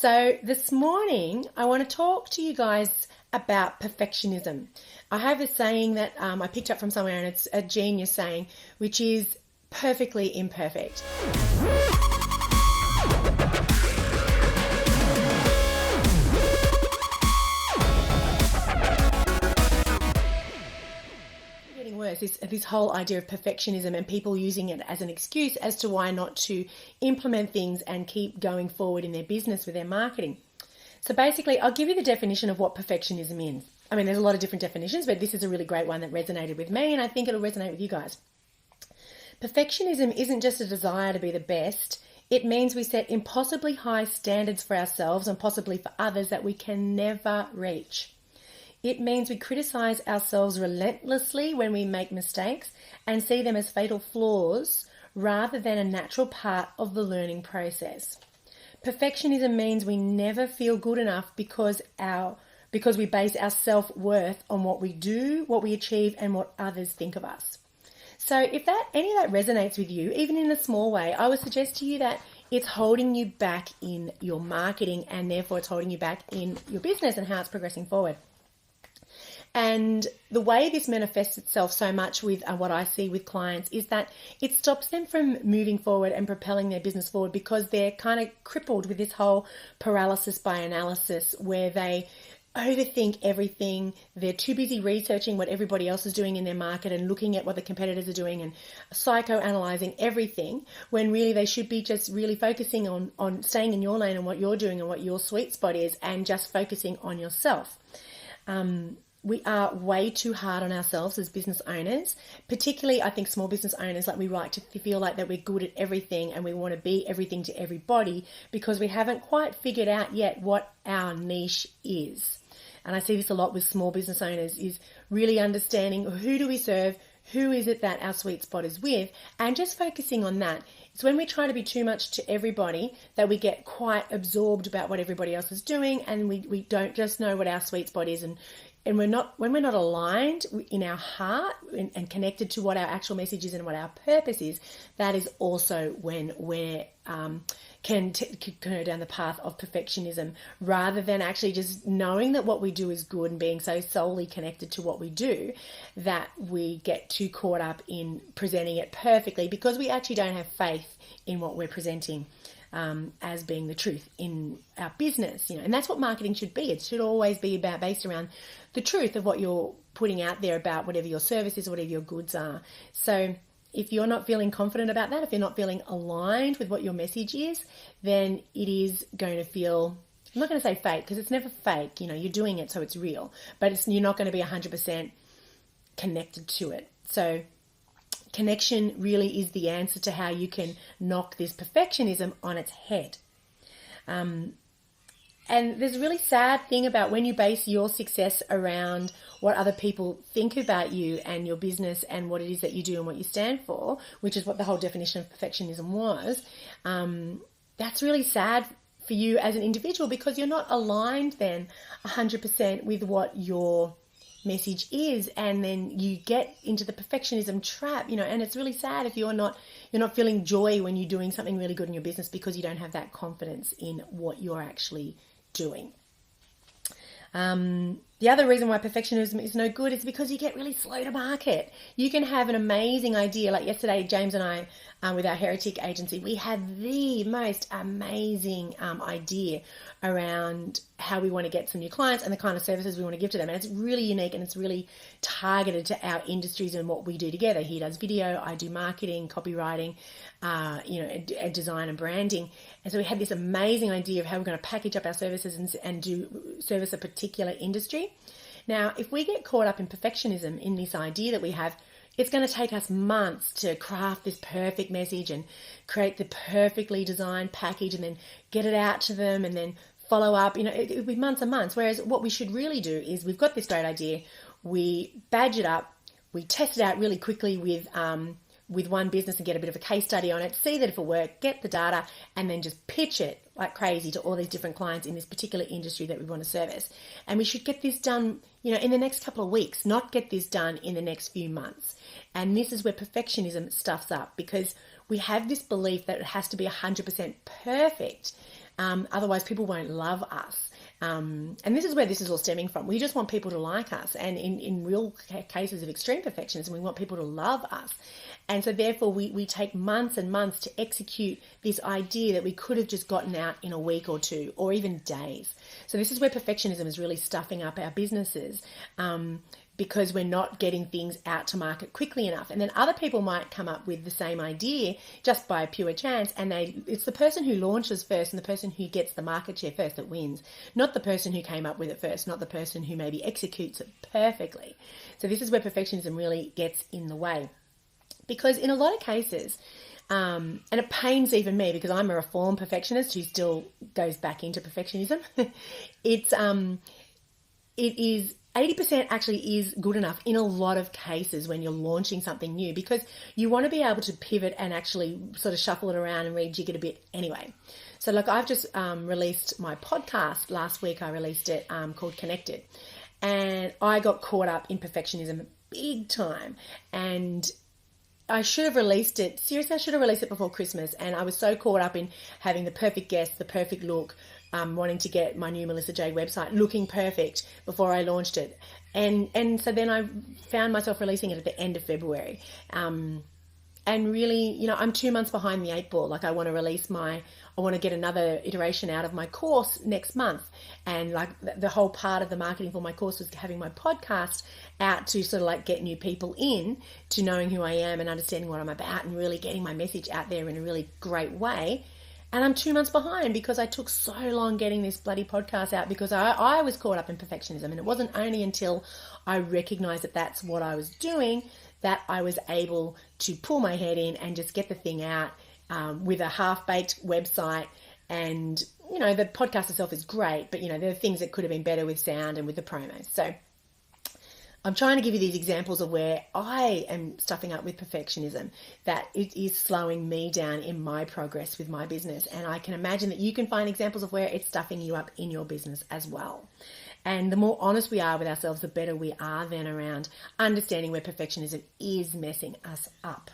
So this morning, I want to talk to you guys about perfectionism. I have a saying that I picked up from somewhere, and it's a genius saying, which is perfectly imperfect. Worse, this whole idea of perfectionism and people using it as an excuse as to why not to implement things and keep going forward in their business with their marketing. So basically, I'll give you the definition of what perfectionism is. I mean, there's a lot of different definitions, but this is a really great one that resonated with me, and I think it'll resonate with you guys. Perfectionism isn't just a desire to be the best. It means we set impossibly high standards for ourselves and possibly for others that we can never reach. It means we criticize ourselves relentlessly when we make mistakes and see them as fatal flaws rather than a natural part of the learning process. Perfectionism means we never feel good enough because we base our self-worth on what we do, what we achieve, and what others think of us. So if any of that resonates with you, even in a small way, I would suggest to you that it's holding you back in your marketing, and therefore it's holding you back in your business and how it's progressing forward. And the way this manifests itself so much with what I see with clients is that it stops them from moving forward and propelling their business forward because they're kind of crippled with this whole paralysis by analysis, where they overthink everything. They're too busy researching what everybody else is doing in their market and looking at what the competitors are doing and psychoanalyzing everything, when really they should be just really focusing on staying in your lane and what you're doing and what your sweet spot is, and just focusing on yourself. We are way too hard on ourselves as business owners, particularly I think small business owners. Like, we like to feel like that we're good at everything and we want to be everything to everybody because we haven't quite figured out yet what our niche is. And I see this a lot with small business owners, is really understanding who do we serve, who is it that our sweet spot is with, and just focusing on that. It's when we try to be too much to everybody that we get quite absorbed about what everybody else is doing, and we don't just know what our sweet spot is. And when we're not aligned in our heart and connected to what our actual message is and what our purpose is, that is also when we're can go down the path of perfectionism, rather than actually just knowing that what we do is good and being so solely connected to what we do that we get too caught up in presenting it perfectly because we actually don't have faith in what we're presenting as being the truth in our business, and that's what marketing should be. It should always be based around the truth of what you're putting out there about whatever your service is, whatever your goods are. So if you're not feeling confident about that, if you're not feeling aligned with what your message is, then it is going to feel, I'm not going to say fake, because it's never fake. You're doing it so it's real, but you're not going to be 100% connected to it. So connection really is the answer to how you can knock this perfectionism on its head. And there's a really sad thing about when you base your success around what other people think about you and your business and what it is that you do and what you stand for, which is what the whole definition of perfectionism was. That's really sad for you as an individual, because you're not aligned then 100% with what your message is, and then you get into the perfectionism trap, and it's really sad if you're not feeling joy when you're doing something really good in your business because you don't have that confidence in what you're actually doing. The other reason why perfectionism is no good is because you get really slow to market. You can have an amazing idea. Like yesterday, James and I, with our Heretic agency, we had the most amazing idea around how we want to get some new clients and the kind of services we want to give to them. And it's really unique and it's really targeted to our industries and what we do together. He does video, I do marketing, copywriting, design and branding. And so we had this amazing idea of how we're going to package up our services and do service a particular industry. Now, if we get caught up in perfectionism in this idea that we have, it's going to take us months to craft this perfect message and create the perfectly designed package and then get it out to them and then follow up. It'll be months and months. Whereas what we should really do is, we've got this great idea, we badge it up, we test it out really quickly with one business and get a bit of a case study on it, see that it'll work, get the data, and then just pitch it like crazy to all these different clients in this particular industry that we want to service. And we should get this done, in the next couple of weeks, not get this done in the next few months. And this is where perfectionism stuffs up, because we have this belief that it has to be 100% perfect. Otherwise, people won't love us. And this is where this is all stemming from. We just want people to like us. And in real cases of extreme perfectionism, we want people to love us. And so therefore we take months and months to execute this idea that we could have just gotten out in a week or two, or even days. So this is where perfectionism is really stuffing up our businesses, because we're not getting things out to market quickly enough. And then other people might come up with the same idea just by pure chance, and it's the person who launches first and the person who gets the market share first that wins, not the person who came up with it first, not the person who maybe executes it perfectly. So this is where perfectionism really gets in the way. Because in a lot of cases, and it pains even me because I'm a reformed perfectionist who still goes back into perfectionism, it is 80% actually is good enough in a lot of cases when you're launching something new, because you want to be able to pivot and actually sort of shuffle it around and rejig it a bit anyway. So like I've just released my podcast last week. I released it called Connected, and I got caught up in perfectionism big time, and I should have released it. Seriously, I should have released it before Christmas, and I was so caught up in having the perfect guest, the perfect look, wanting to get my new Melissa Jade website looking perfect before I launched it. And so then I found myself releasing it at the end of February. And really, I'm 2 months behind the 8 ball. Like I want to get another iteration out of my course next month. And like the whole part of the marketing for my course was having my podcast out to sort of like get new people in to knowing who I am and understanding what I'm about and really getting my message out there in a really great way. And I'm 2 months behind because I took so long getting this bloody podcast out because I was caught up in perfectionism. And it wasn't only until I recognized that that's what I was doing that I was able to pull my head in and just get the thing out with a half-baked website. And, the podcast itself is great, but, there are things that could have been better with sound and with the promos. So I'm trying to give you these examples of where I am stuffing up with perfectionism, that it is slowing me down in my progress with my business. And I can imagine that you can find examples of where it's stuffing you up in your business as well. And the more honest we are with ourselves, the better we are then around understanding where perfectionism is messing us up.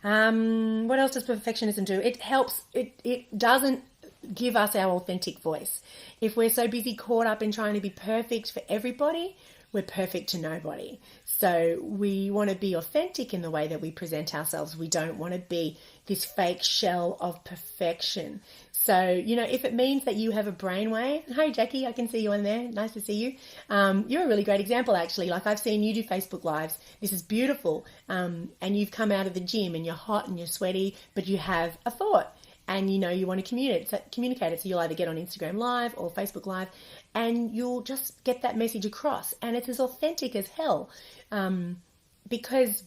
What else does perfectionism do? It helps, it doesn't give us our authentic voice. If we're so busy caught up in trying to be perfect for everybody, we're perfect to nobody. So we want to be authentic in the way that we present ourselves. We don't want to be this fake shell of perfection. So, if it means that you have a brainwave, hi Jackie, I can see you on there. Nice to see you. You're a really great example, actually. Like I've seen you do Facebook Lives. This is beautiful. And you've come out of the gym and you're hot and you're sweaty, but you have a thought and you want to communicate it. So you'll either get on Instagram Live or Facebook Live and you'll just get that message across. And it's as authentic as hell because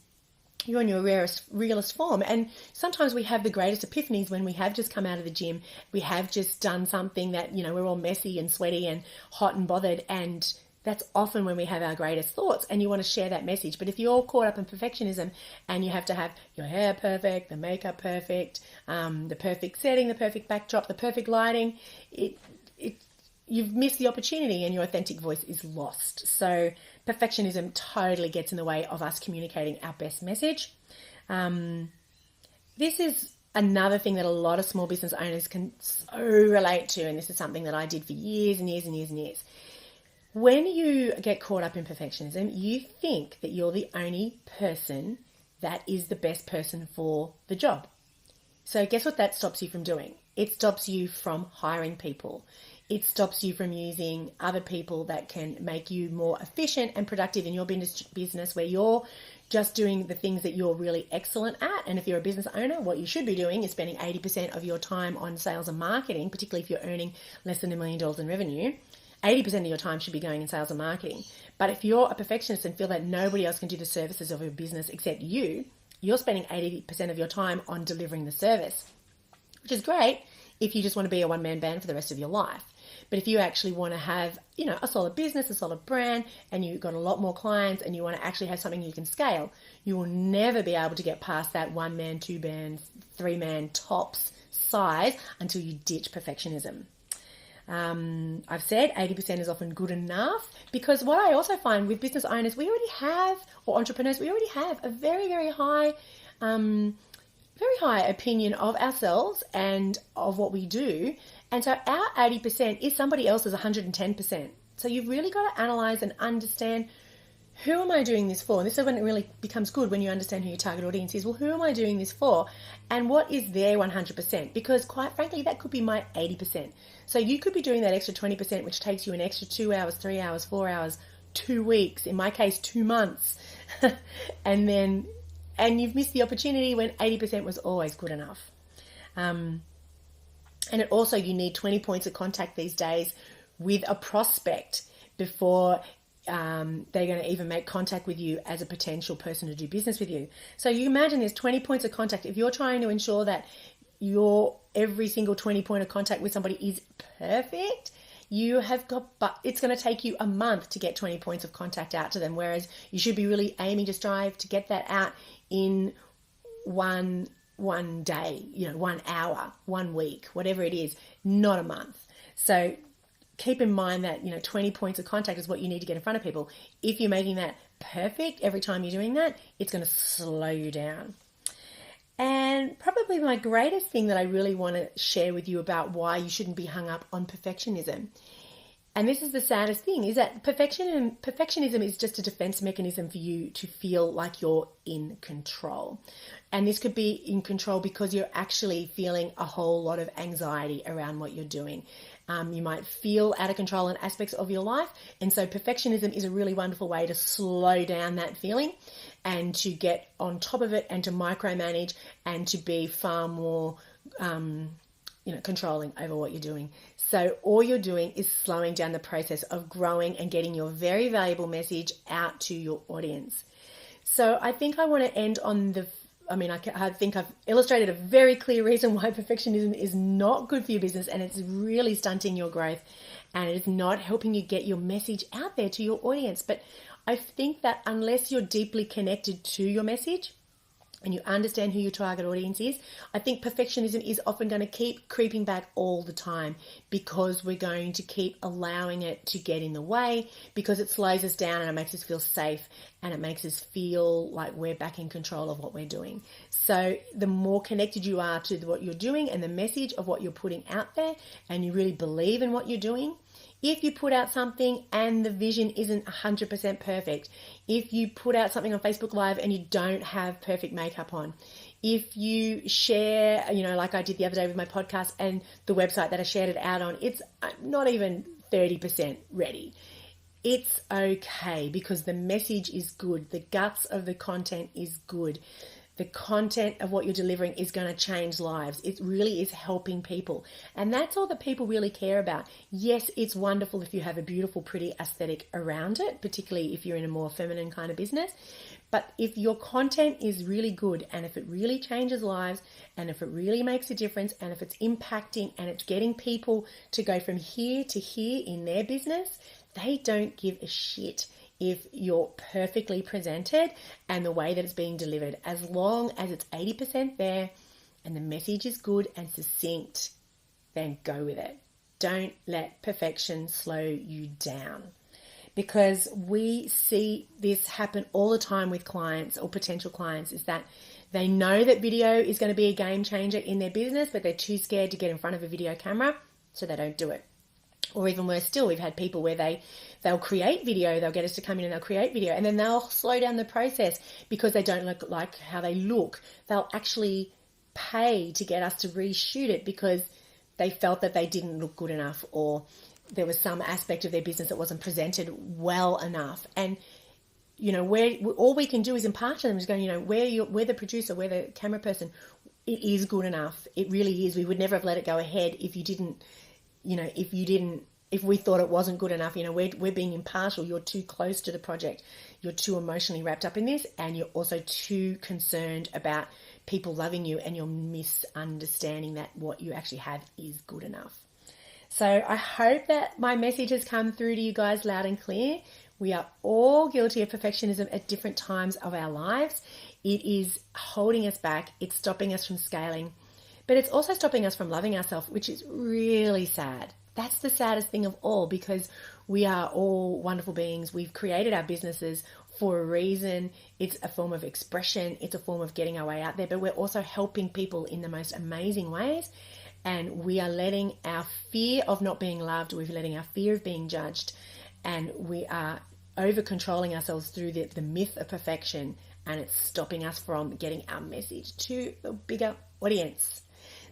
you're in your realest form. And sometimes we have the greatest epiphanies when we have just come out of the gym. We have just done something that, we're all messy and sweaty and hot and bothered. And that's often when we have our greatest thoughts and you want to share that message. But if you're caught up in perfectionism and you have to have your hair perfect, the makeup perfect, the perfect setting, the perfect backdrop, the perfect lighting, you've missed the opportunity and your authentic voice is lost. So perfectionism totally gets in the way of us communicating our best message. This is another thing that a lot of small business owners can so relate to, and this is something that I did for years and years and years and years. When you get caught up in perfectionism, you think that you're the only person that is the best person for the job. So guess what that stops you from doing? It stops you from hiring people. It stops you from using other people that can make you more efficient and productive in your business where you're just doing the things that you're really excellent at. And if you're a business owner, what you should be doing is spending 80% of your time on sales and marketing, particularly if you're earning less than $1 million in revenue. 80% of your time should be going in sales and marketing. But if you're a perfectionist and feel that nobody else can do the services of your business except you're spending 80% of your time on delivering the service, which is great if you just want to be a one-man band for the rest of your life. But if you actually want to have, a solid business, a solid brand, and you've got a lot more clients and you want to actually have something you can scale, you will never be able to get past that one-man, two-man, three-man tops size until you ditch perfectionism. I've said 80% is often good enough because what I also find with business owners, or entrepreneurs, we already have a very, very high opinion of ourselves and of what we do. And so our 80% is somebody else's 110%. So you've really got to analyze and understand, who am I doing this for? And this is when it really becomes good, when you understand who your target audience is. Well, who am I doing this for? And what is their 100%? Because quite frankly, that could be my 80%. So you could be doing that extra 20%, which takes you an extra 2 hours, 3 hours, 4 hours, 2 weeks, in my case, 2 months. and you've missed the opportunity when 80% was always good enough. And it also, you need 20 points of contact these days with a prospect before they're going to even make contact with you as a potential person to do business with you. So you imagine there's 20 points of contact. If you're trying to ensure that your every single 20 point of contact with somebody is perfect, you have got, but it's going to take you a month to get 20 points of contact out to them. Whereas you should be really aiming to strive to get that out in one day, 1 hour, 1 week, whatever it is, not a month. So keep in mind that, 20 points of contact is what you need to get in front of people. If you're making that perfect every time you're doing that, it's going to slow you down. And probably my greatest thing that I really want to share with you about why you shouldn't be hung up on perfectionism, and this is the saddest thing, is that perfectionism is just a defense mechanism for you to feel like you're in control. And this could be in control because you're actually feeling a whole lot of anxiety around what you're doing. You might feel out of control in aspects of your life. And so perfectionism is a really wonderful way to slow down that feeling and to get on top of it and to micromanage and to be far more controlling over what you're doing. So all you're doing is slowing down the process of growing and getting your very valuable message out to your audience. So I think I want to end on I think I've illustrated a very clear reason why perfectionism is not good for your business, and it's really stunting your growth, and it is not helping you get your message out there to your audience. But I think that unless you're deeply connected to your message and you understand who your target audience is, I think perfectionism is often going to keep creeping back all the time, because we're going to keep allowing it to get in the way, because it slows us down and it makes us feel safe and it makes us feel like we're back in control of what we're doing. So the more connected you are to what you're doing and the message of what you're putting out there, and you really believe in what you're doing, if you put out something and the vision isn't 100% perfect, if you put out something on Facebook Live and you don't have perfect makeup on, if you share, like I did the other day with my podcast and the website that I shared it out on, it's not even 30% ready. It's okay, because the message is good. The guts of the content is good. The content of what you're delivering is going to change lives. It really is helping people. And that's all that people really care about. Yes, it's wonderful if you have a beautiful, pretty aesthetic around it, particularly if you're in a more feminine kind of business. But if your content is really good, and if it really changes lives, and if it really makes a difference, and if it's impacting and it's getting people to go from here to here in their business, they don't give a shit if you're perfectly presented and the way that it's being delivered. As long as it's 80% there and the message is good and succinct, then go with it. Don't let perfection slow you down, because we see this happen all the time with clients or potential clients, is that they know that video is going to be a game changer in their business, but they're too scared to get in front of a video camera, so they don't do it. Or even worse still, we've had people where they'll create video, they'll get us to come in and they'll create video, and then they'll slow down the process because they don't look like how they look. They'll actually pay to get us to reshoot it because they felt that they didn't look good enough, or there was some aspect of their business that wasn't presented well enough. And all we can do is impart to them, is going, we're the producer, we're the camera person. It is good enough. It really is. We would never have let it go ahead if you didn't. If we thought it wasn't good enough, we're being impartial. You're too close to the project. You're too emotionally wrapped up in this, and you're also too concerned about people loving you, and you're misunderstanding that what you actually have is good enough. So I hope that my message has come through to you guys loud and clear. We are all guilty of perfectionism at different times of our lives. It is holding us back. It's stopping us from scaling. But it's also stopping us from loving ourselves, which is really sad. That's the saddest thing of all, because we are all wonderful beings. We've created our businesses for a reason. It's a form of expression. It's a form of getting our way out there, but we're also helping people in the most amazing ways. and we are letting our fear of not being loved, we're letting our fear of being judged, and we are over controlling ourselves through the myth of perfection, and it's stopping us from getting our message to a bigger audience.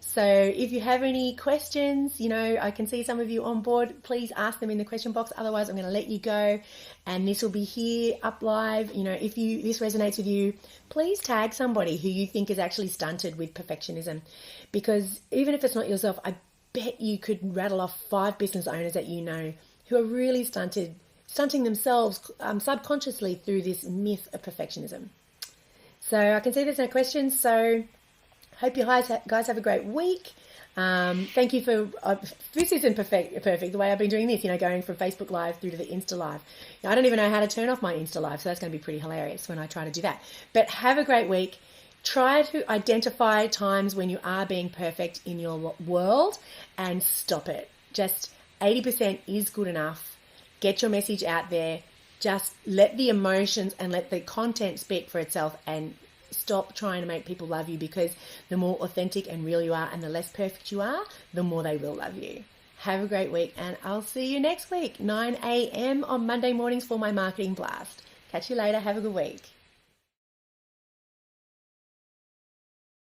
So if you have any questions, I can see some of you on board, please ask them in the question box. Otherwise, I'm going to let you go, and this will be here up live. If this resonates with you, please tag somebody who you think is actually stunted with perfectionism, because even if it's not yourself, I bet you could rattle off 5 business owners that you know who are really stunting themselves subconsciously through this myth of perfectionism. So I can see there's no questions, so hope you guys have a great week. Thank you for, this isn't perfect the way I've been doing this, going from Facebook Live through to the Insta Live. I don't even know how to turn off my Insta Live, so that's going to be pretty hilarious when I try to do that. But have a great week. Try to identify times when you are being perfect in your world and stop it. Just 80% is good enough. Get your message out there. Just let the emotions and let the content speak for itself, and stop trying to make people love you, because the more authentic and real you are and the less perfect you are, the more they will love you. Have a great week, and I'll see you next week, 9 a.m. on Monday mornings for my marketing blast. Catch you later. Have a good week.